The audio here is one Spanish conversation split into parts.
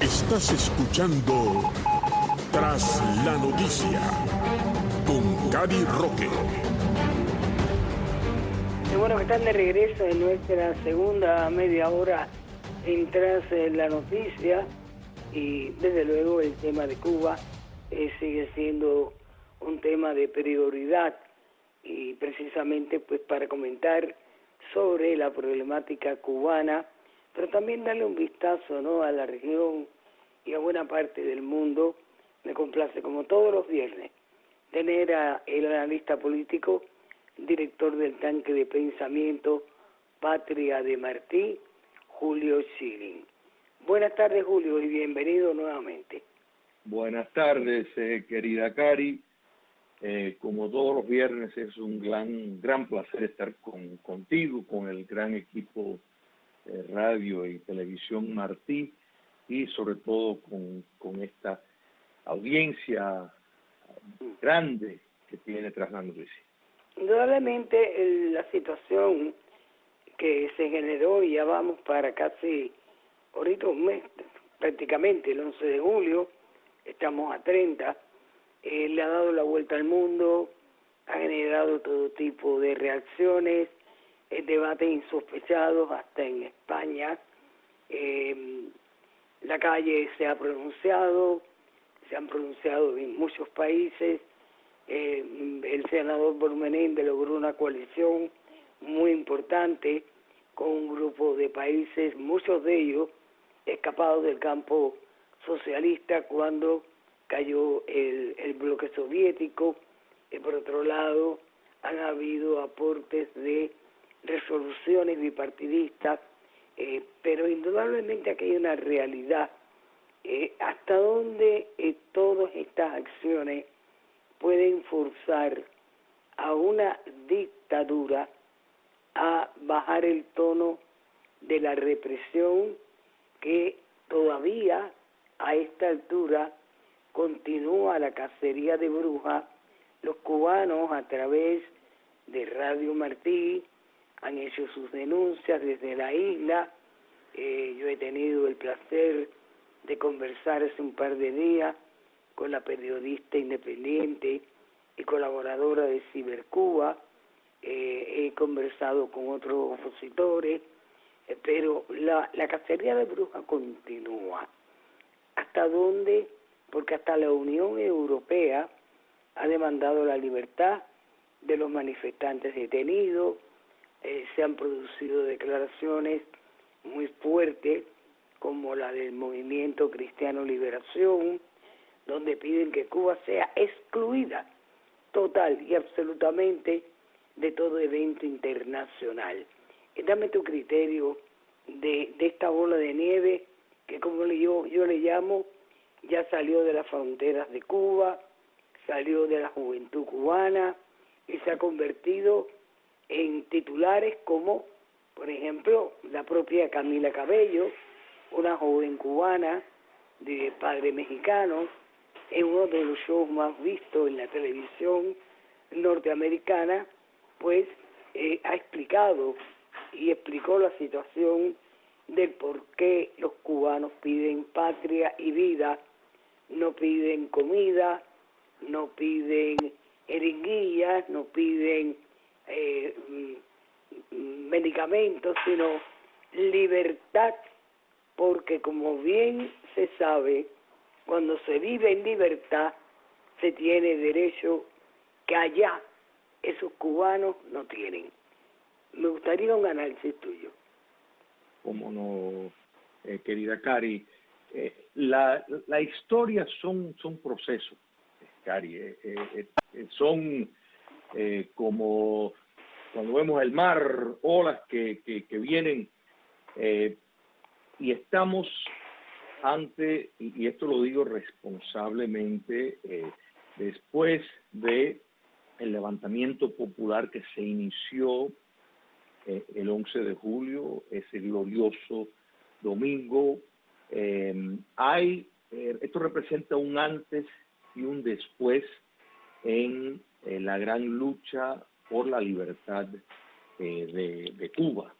Estás escuchando Tras la Noticia con Cady Roque. Bueno, que están de regreso en nuestra segunda media hora en Tras la Noticia, y desde luego el tema de Cuba sigue siendo un tema de prioridad, y precisamente pues para comentar sobre la problemática cubana, pero también darle un vistazo, ¿no?, a la región y a buena parte del mundo. Me complace, como todos los viernes, tener a el analista político, director del tanque de pensamiento Patria de Martí, Julio Schilling. Buenas tardes, Julio, y bienvenido nuevamente. Buenas tardes, querida Cari. Como todos los viernes, es un gran placer estar contigo, con el gran equipo radio y televisión Martí, y sobre todo con esta audiencia grande que tiene Tras la Noticia. Indudablemente la situación que se generó, y ya vamos para casi ahorita un mes, prácticamente el 11 de julio, estamos a 30, le ha dado la vuelta al mundo, ha generado todo tipo de reacciones, debates insospechados hasta en España. La calle se ha pronunciado, se han pronunciado en muchos países. El senador Menéndez logró una coalición muy importante con un grupo de países, muchos de ellos escapados del campo socialista cuando cayó el bloque soviético. Por otro lado, han habido aportes de resoluciones bipartidistas, pero indudablemente aquí hay una realidad. Hasta dónde todas estas acciones pueden forzar a una dictadura a bajar el tono de la represión que todavía a esta altura continúa la cacería de brujas. Los cubanos, a través de Radio Martí, han hecho sus denuncias desde la isla. Yo he tenido el placer de conversar hace un par de días con la periodista independiente y colaboradora de Cibercuba. He conversado con otros opositores, pero la cacería de brujas continúa. ¿Hasta dónde? Porque hasta la Unión Europea ha demandado la libertad de los manifestantes detenidos. Se han producido declaraciones muy fuertes, como la del Movimiento Cristiano Liberación, donde piden que Cuba sea excluida total y absolutamente de todo evento internacional. Dame tu criterio de esta bola de nieve que, como yo le llamo, ya salió de las fronteras de Cuba, salió de la juventud cubana y se ha convertido en titulares como, por ejemplo, la propia Camila Cabello, una joven cubana de padre mexicano, en uno de los shows más vistos en la televisión norteamericana, pues ha explicado y explicó la situación del por qué los cubanos piden patria y vida, no piden comida, no piden jeringuillas, no piden medicamentos, sino libertad, porque como bien se sabe, cuando se vive en libertad, se tiene derecho que allá esos cubanos no tienen. Me gustaría un análisis tuyo. Como no, querida Cari, la historia son procesos, Cari. Son como cuando vemos el mar, olas que vienen, y estamos ante, y esto lo digo responsablemente, después de el levantamiento popular que se inició el 11 de julio, ese glorioso domingo, esto representa un antes y un después en la gran lucha por la libertad de Cuba.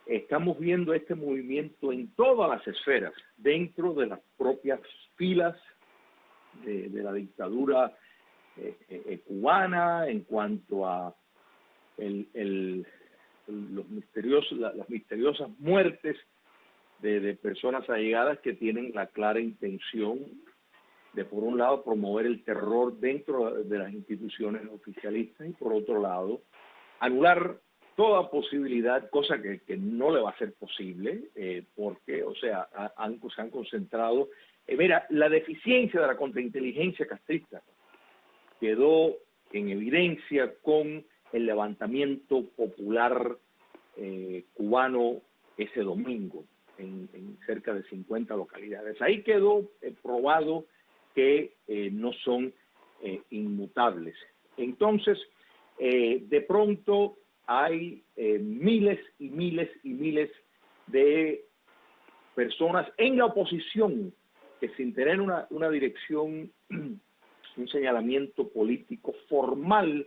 estamos viendo este movimiento en todas las esferas, dentro de las propias filas de la dictadura cubana, en cuanto a las misteriosas muertes de personas allegadas que tienen la clara intención de, por un lado, promover el terror dentro de las instituciones oficialistas y, por otro lado, anular toda posibilidad, cosa que no le va a ser posible, porque, o sea, se han concentrado. Mira, la deficiencia de la contrainteligencia castrista quedó en evidencia con el levantamiento popular cubano ese domingo, en cerca de 50 localidades. Ahí quedó probado que no son inmutables. Entonces, de pronto hay miles y miles y miles de personas en la oposición que, sin tener una dirección, un señalamiento político formal,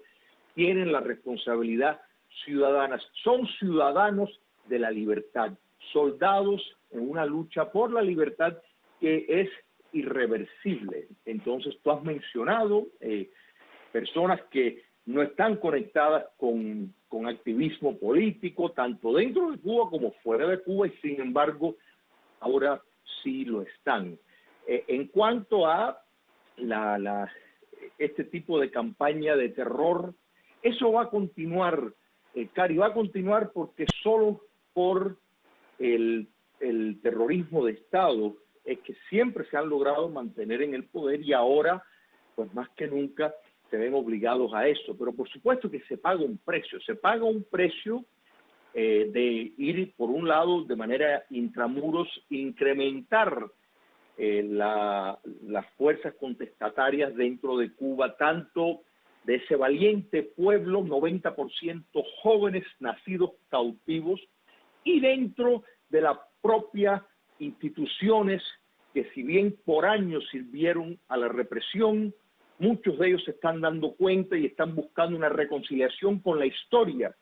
tienen la responsabilidad ciudadana. Son ciudadanos de la libertad, soldados en una lucha por la libertad que es irreversible. Entonces, tú has mencionado personas que no están conectadas con activismo político, tanto dentro de Cuba como fuera de Cuba, y sin embargo, ahora sí lo están. En cuanto a este tipo de campaña de terror, eso va a continuar, Cari, va a continuar, porque solo por el terrorismo de Estado es que siempre se han logrado mantener en el poder, y ahora, pues más que nunca, se ven obligados a eso. Pero por supuesto que se paga un precio de ir, por un lado, de manera intramuros, incrementar las fuerzas contestatarias dentro de Cuba, tanto de ese valiente pueblo, 90% jóvenes nacidos cautivos, y dentro de las propias instituciones que, si bien por años sirvieron a la represión, muchos de ellos se están dando cuenta y están buscando una reconciliación con la historia.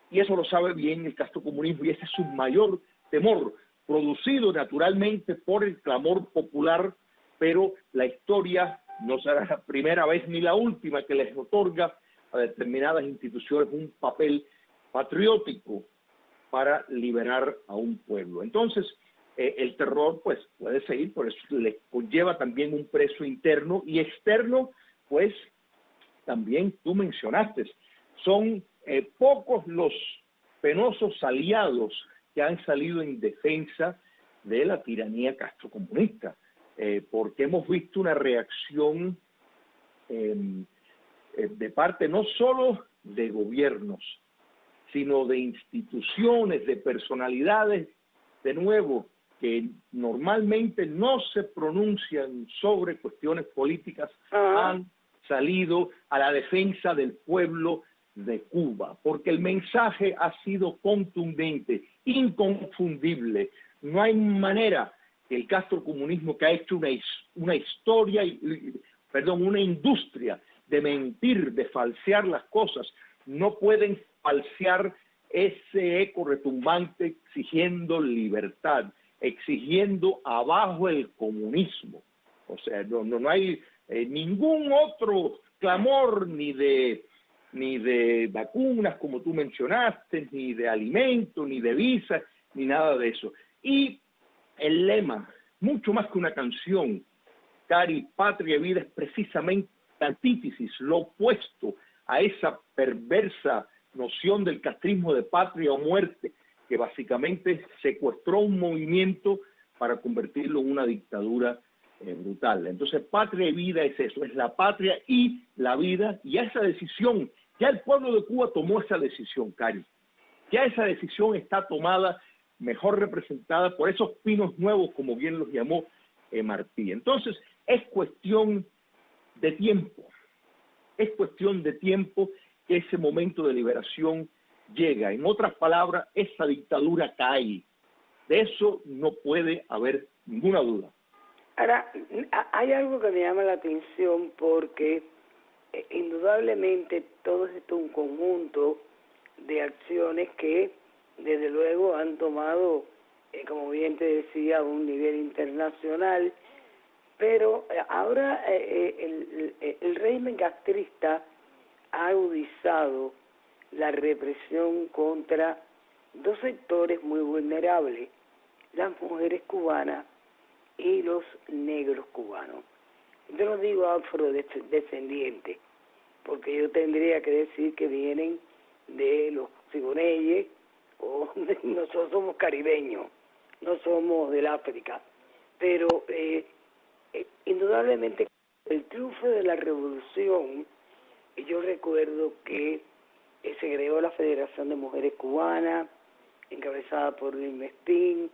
Y eso lo sabe bien el castrocomunismo, y ese es su mayor temor, producido naturalmente por el clamor popular, pero la historia no será la primera vez ni la última que les otorga a determinadas instituciones un papel patriótico para liberar a un pueblo. Entonces, el terror pues puede seguir, por eso le conlleva también un precio interno y externo, pues también tú mencionaste, son pocos los penosos aliados que han salido en defensa de la tiranía castrocomunista, porque hemos visto una reacción de parte no solo de gobiernos, sino de instituciones, de personalidades, de nuevo, que normalmente no se pronuncian sobre cuestiones políticas, han salido a la defensa del pueblo de Cuba, porque el mensaje ha sido contundente, inconfundible. No hay manera que el castrocomunismo, que ha hecho una historia, una industria de mentir, de falsear las cosas, no pueden falsear ese eco retumbante exigiendo libertad, exigiendo abajo el comunismo. O sea, no hay ningún otro clamor, ni de vacunas, como tú mencionaste, ni de alimentos, ni de visas, ni nada de eso. Y el lema, mucho más que una canción, Cari, Patria y Vida, es precisamente la antítesis, lo opuesto a esa perversa noción del castrismo de patria o muerte, que básicamente secuestró un movimiento para convertirlo en una dictadura brutal. Entonces, Patria y Vida es eso, es la patria y la vida, y esa decisión, ya el pueblo de Cuba tomó esa decisión, Cari. Ya esa decisión está tomada, mejor representada por esos pinos nuevos, como bien los llamó Martí. Entonces, es cuestión de tiempo. Es cuestión de tiempo que ese momento de liberación llega. En otras palabras, esa dictadura cae. De eso no puede haber ninguna duda. Ahora, hay algo que me llama la atención, porque indudablemente todo esto es un conjunto de acciones que desde luego han tomado, como bien te decía, un nivel internacional, pero ahora el régimen castrista ha agudizado la represión contra dos sectores muy vulnerables, las mujeres cubanas y los negros cubanos. Yo no digo afrodescendientes, porque yo tendría que decir que vienen de los cigoneyes, o nosotros somos caribeños, no somos del África, pero indudablemente el triunfo de la revolución, yo recuerdo que se creó la Federación de Mujeres Cubanas, encabezada por Lilma Espín,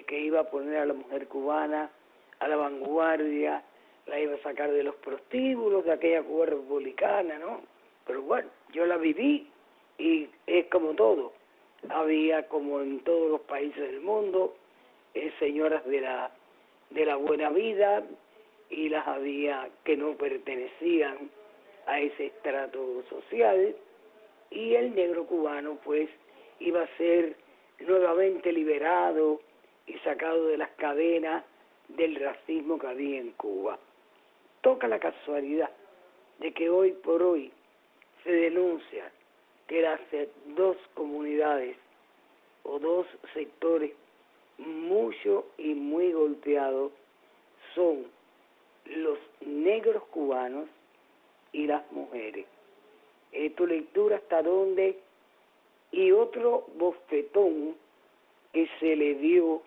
que iba a poner a la mujer cubana a la vanguardia, la iba a sacar de los prostíbulos de aquella Cuba republicana, ¿no? Pero bueno, yo la viví y es como todo. Había, como en todos los países del mundo, señoras de la buena vida, y las había que no pertenecían a ese estrato social, y el negro cubano pues iba a ser nuevamente liberado y sacado de las cadenas del racismo que había en Cuba. Toca la casualidad de que hoy por hoy se denuncia que las dos comunidades o dos sectores mucho y muy golpeados son los negros cubanos y las mujeres. Tu lectura hasta dónde. Y otro bofetón que se le dio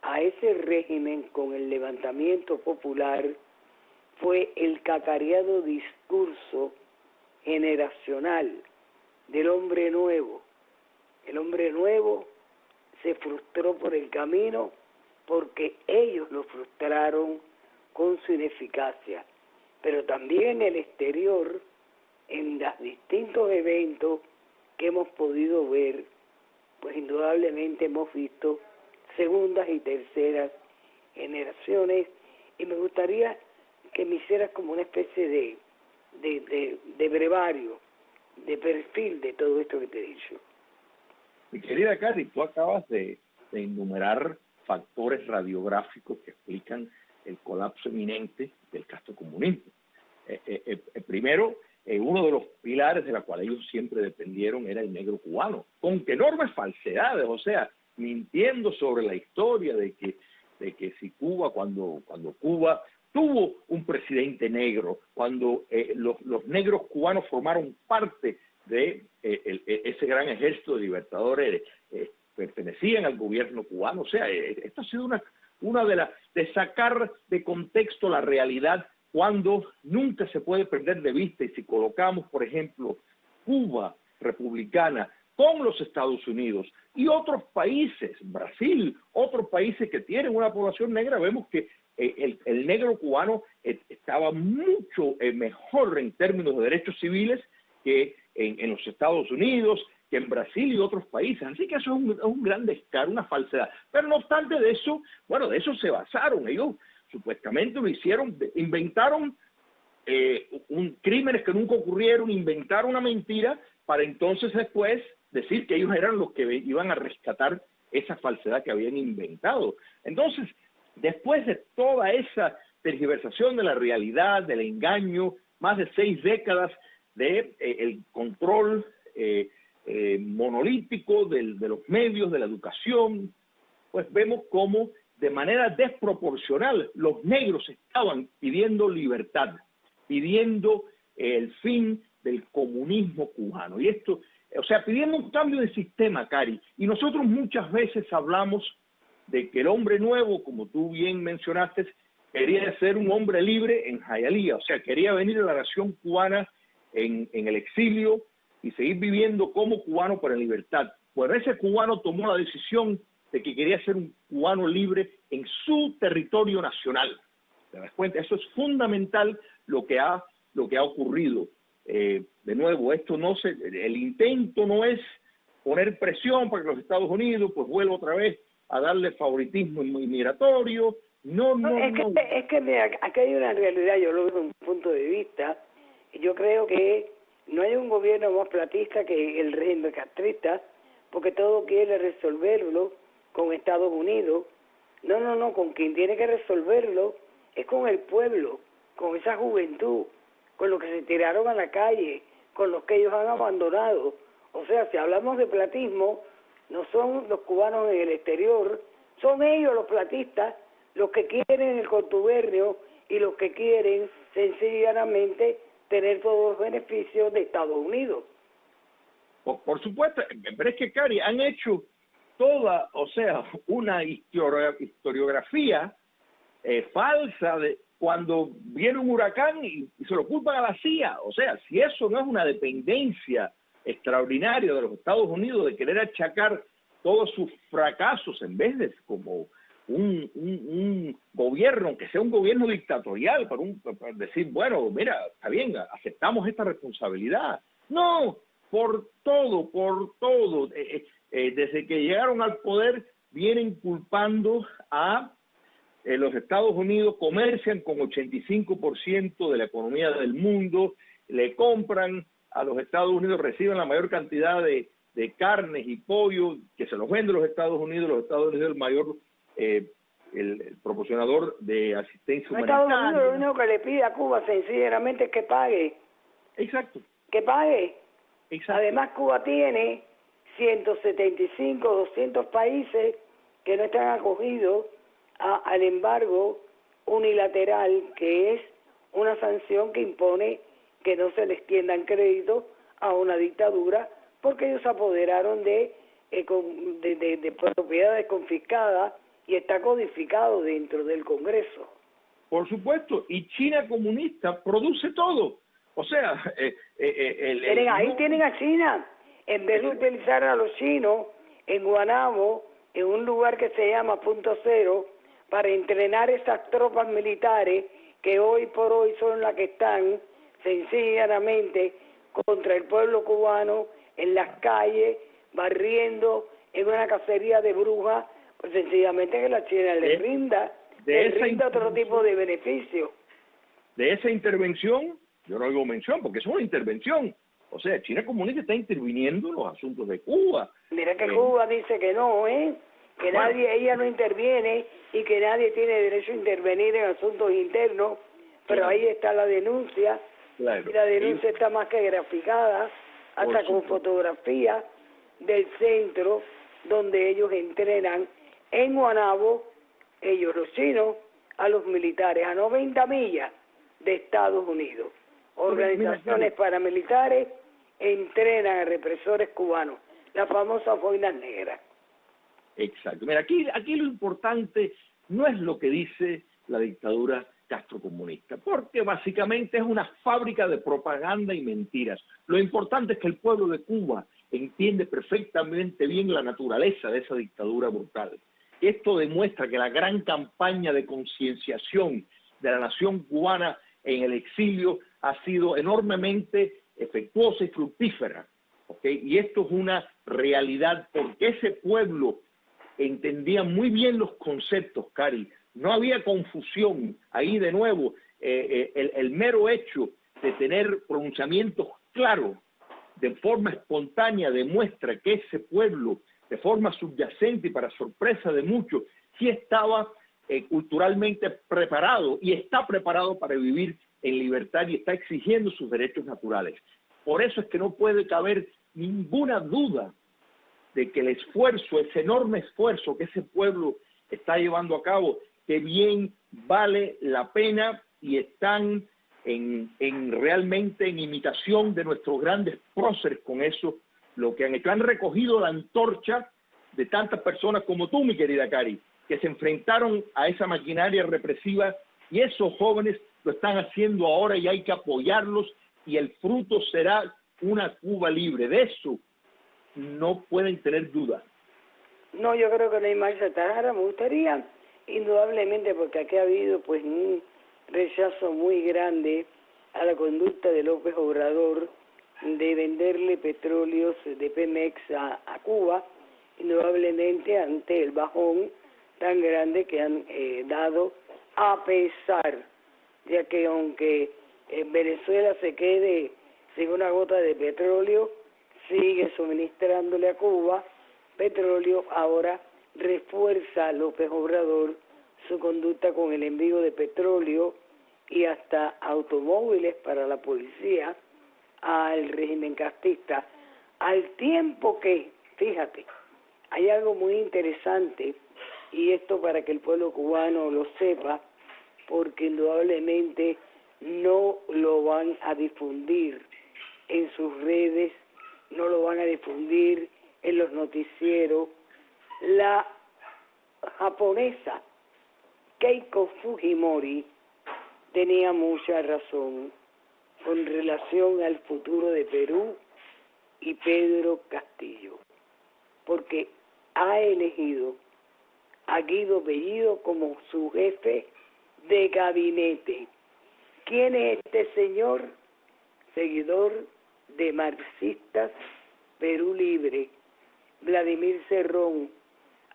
a ese régimen con el levantamiento popular fue el cacareado discurso generacional del hombre nuevo. El hombre nuevo se frustró por el camino porque ellos lo frustraron con su ineficacia, pero también en el exterior, en los distintos eventos que hemos podido ver, pues indudablemente hemos visto segundas y terceras generaciones, y me gustaría que me hicieras como una especie de brevario, de perfil de todo esto que te he dicho. Mi querida Cari, tú acabas de enumerar factores radiográficos que explican el colapso inminente del castrocomunismo. Primero, uno de los pilares de la cual ellos siempre dependieron era el negro cubano, con enormes falsedades, o sea, mintiendo sobre la historia de que si Cuba, cuando Cuba tuvo un presidente negro, cuando los negros cubanos formaron parte de ese gran ejército de libertadores, pertenecían al gobierno cubano. O sea, esto ha sido una de sacar de contexto la realidad, cuando nunca se puede perder de vista. Y si colocamos, por ejemplo, Cuba republicana con los Estados Unidos y otros países, Brasil, otros países que tienen una población negra, vemos que el negro cubano estaba mucho mejor en términos de derechos civiles que en los Estados Unidos, que en Brasil y otros países. Así que eso es un gran descaro, una falsedad. Pero no obstante de eso, bueno, de eso se basaron. Ellos supuestamente lo hicieron, inventaron crímenes que nunca ocurrieron, inventaron una mentira para entonces después decir que ellos eran los que iban a rescatar esa falsedad que habían inventado. Entonces, después de toda esa tergiversación de la realidad, del engaño, más de 6 décadas de el control monolítico de los medios, de la educación, pues vemos cómo de manera desproporcional los negros estaban pidiendo libertad, pidiendo el fin del comunismo cubano. Y esto, o sea, pidiendo un cambio de sistema, Cari. Y nosotros muchas veces hablamos de que el hombre nuevo, como tú bien mencionaste, quería ser un hombre libre en Hialeah, o sea, quería venir a la nación cubana en el exilio y seguir viviendo como cubano para libertad. Bueno, ese cubano tomó la decisión de que quería ser un cubano libre en su territorio nacional. ¿Te das cuenta? Eso es fundamental lo que ha ocurrido. De nuevo, el intento no es poner presión para que los Estados Unidos pues vuelva otra vez a darle favoritismo inmigratorio. No. Es que mira, aquí hay una realidad, yo lo veo desde un punto de vista. Yo creo que no hay un gobierno más platista que el régimen castrista, porque todo quiere resolverlo con Estados Unidos. No, con quien tiene que resolverlo es con el pueblo, con esa juventud, con los que se tiraron a la calle, con los que ellos han abandonado. O sea, si hablamos de platismo, no son los cubanos en el exterior, son ellos los platistas, los que quieren el contubernio y los que quieren sencillamente tener todos los beneficios de Estados Unidos. Por supuesto, pero es que, Cari, han hecho toda, o sea, una historiografía falsa de cuando viene un huracán y se lo culpan a la CIA. O sea, si eso no es una dependencia extraordinaria de los Estados Unidos de querer achacar todos sus fracasos en vez de como un gobierno, aunque sea un gobierno dictatorial, para decir, bueno, mira, está bien, aceptamos esta responsabilidad. No, por todo. Desde que llegaron al poder vienen culpando a los Estados Unidos, comercian con 85% de la economía del mundo, le compran a los Estados Unidos, reciben la mayor cantidad de carnes y pollo que se los venden los Estados Unidos es el mayor el proporcionador de asistencia humanitaria. Estados Unidos lo único que le pide a Cuba sencillamente es que pague. Exacto. Que pague. Exacto. Además, Cuba tiene 175, 200 países que no están acogidos al embargo unilateral, que es una sanción que impone que no se les tiendan créditos a una dictadura, porque ellos se apoderaron de propiedades confiscadas y está codificado dentro del Congreso. Por supuesto, y China comunista produce todo. O sea, tienen a China, en vez de utilizar a los chinos en Guanabo, en un lugar que se llama Punto Cero, para entrenar esas tropas militares que hoy por hoy son las que están sencillamente contra el pueblo cubano en las calles, barriendo en una cacería de brujas, pues sencillamente que la China le rinda otro tipo de beneficio. De esa intervención, yo no hago mención porque es una intervención. O sea, China comunista está interviniendo en los asuntos de Cuba. Mira que Cuba dice que no, que ella no interviene y que nadie tiene derecho a intervenir en asuntos internos, pero ahí está la denuncia, y la denuncia está más que graficada, hasta con fotografía del centro donde ellos entrenan en Guanabo, ellos los chinos, a los militares a 90 millas de Estados Unidos. Organizaciones paramilitares entrenan a represores cubanos, las famosas boinas negras. Exacto. Mira, aquí lo importante no es lo que dice la dictadura castrocomunista, porque básicamente es una fábrica de propaganda y mentiras. Lo importante es que el pueblo de Cuba entiende perfectamente bien la naturaleza de esa dictadura brutal. Esto demuestra que la gran campaña de concienciación de la nación cubana en el exilio ha sido enormemente efectuosa y fructífera, ¿okay? Y esto es una realidad porque ese pueblo entendía muy bien los conceptos, Cari. No había confusión. Ahí de nuevo, el mero hecho de tener pronunciamientos claros de forma espontánea demuestra que ese pueblo, de forma subyacente y para sorpresa de muchos, sí estaba culturalmente preparado y está preparado para vivir en libertad y está exigiendo sus derechos naturales. Por eso es que no puede caber ninguna duda de que el esfuerzo, ese enorme esfuerzo que ese pueblo está llevando a cabo, que bien vale la pena y están realmente en imitación de nuestros grandes próceres con eso, lo que han hecho. Han recogido la antorcha de tantas personas como tú, mi querida Cari, que se enfrentaron a esa maquinaria represiva y esos jóvenes lo están haciendo ahora y hay que apoyarlos y el fruto será una Cuba libre. De eso no pueden tener duda. No, yo creo que no hay marcha atrás. Me gustaría, indudablemente, porque aquí ha habido pues un rechazo muy grande a la conducta de López Obrador de venderle petróleos de Pemex a Cuba, indudablemente ante el bajón tan grande que han dado, a pesar de que aunque Venezuela se quede sin una gota de petróleo, sigue suministrándole a Cuba petróleo, ahora refuerza López Obrador su conducta con el envío de petróleo y hasta automóviles para la policía al régimen castista, al tiempo que, fíjate, hay algo muy interesante, y esto para que el pueblo cubano lo sepa, porque indudablemente no lo van a difundir en sus redes, no lo van a difundir en los noticieros. La japonesa Keiko Fujimori tenía mucha razón con relación al futuro de Perú y Pedro Castillo, porque ha elegido a Guido Bellido como su jefe de gabinete. ¿Quién es este señor? Seguidor de marxistas, Perú Libre, Vladimir Cerrón,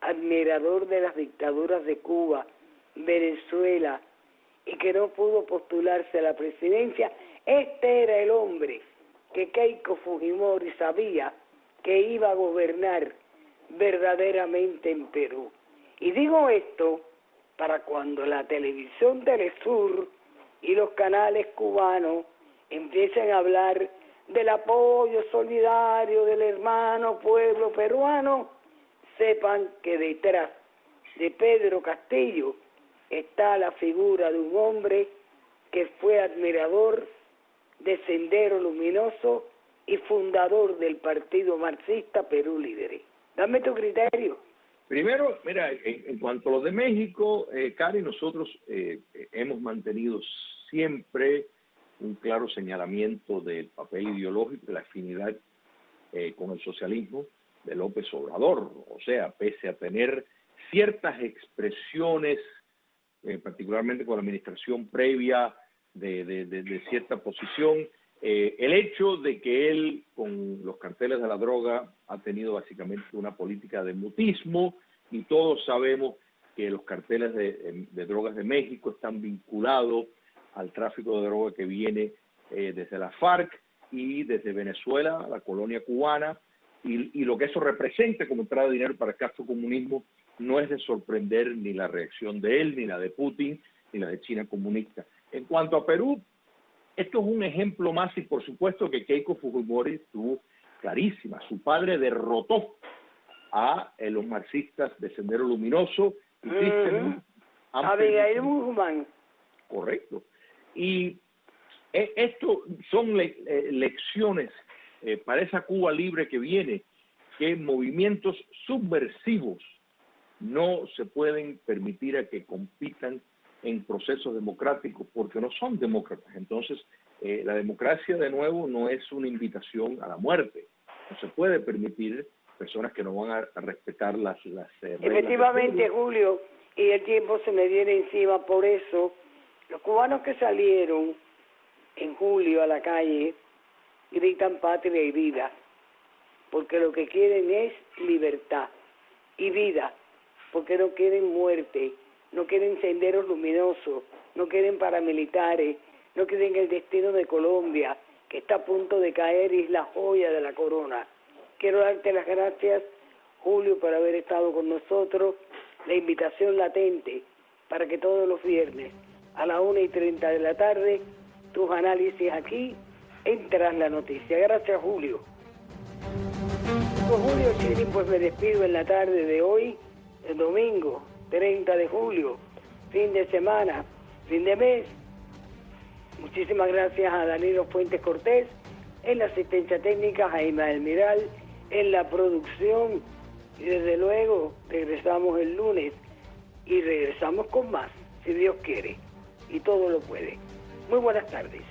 admirador de las dictaduras de Cuba, Venezuela, y que no pudo postularse a la presidencia. Este era el hombre que Keiko Fujimori sabía que iba a gobernar verdaderamente en Perú. Y digo esto para cuando la televisión Telesur y los canales cubanos empiecen a hablar del apoyo solidario del hermano pueblo peruano, sepan que detrás de Pedro Castillo está la figura de un hombre que fue admirador de Sendero Luminoso y fundador del partido marxista Perú Libre. Dame tu criterio. Primero, mira, en cuanto a lo de México, Cari, nosotros hemos mantenido siempre un claro señalamiento del papel ideológico, de la afinidad con el socialismo de López Obrador. O sea, pese a tener ciertas expresiones, particularmente con la administración previa de cierta posición, el hecho de que él, con los carteles de la droga, ha tenido básicamente una política de mutismo, y todos sabemos que los carteles de drogas de México están vinculados al tráfico de droga que viene desde la FARC y desde Venezuela, la colonia cubana, y lo que eso representa como entrada de dinero para el castrocomunismo no es de sorprender ni la reacción de él, ni la de Putin, ni la de China comunista. En cuanto a Perú, esto es un ejemplo más, y por supuesto que Keiko Fujimori estuvo clarísima. Su padre derrotó a los marxistas de Sendero Luminoso y Abigail Guzmán. Correcto. Y esto son lecciones para esa Cuba libre que viene, que movimientos subversivos no se pueden permitir a que compitan en procesos democráticos, porque no son demócratas. Entonces, la democracia, de nuevo, no es una invitación a la muerte. No se puede permitir personas que no van a respetar las reglas. Efectivamente, Julio, y el tiempo se me viene encima. Por eso, los cubanos que salieron en julio a la calle gritan patria y vida, porque lo que quieren es libertad y vida, porque no quieren muerte, no quieren senderos luminosos, no quieren paramilitares, no quieren el destino de Colombia, que está a punto de caer y es la joya de la corona. Quiero darte las gracias, Julio, por haber estado con nosotros. La invitación latente para que todos los viernes a las 1:30 de la tarde tus análisis aquí en Tras la Noticia. Gracias, Julio. Con Julio Chilin, pues me despido en la tarde de hoy, el domingo 30 de julio, fin de semana, fin de mes. Muchísimas gracias a Danilo Fuentes Cortés, en la asistencia técnica, Jaime Almiral, en la producción, y desde luego regresamos el lunes y regresamos con más, si Dios quiere, y todo lo puede. Muy buenas tardes.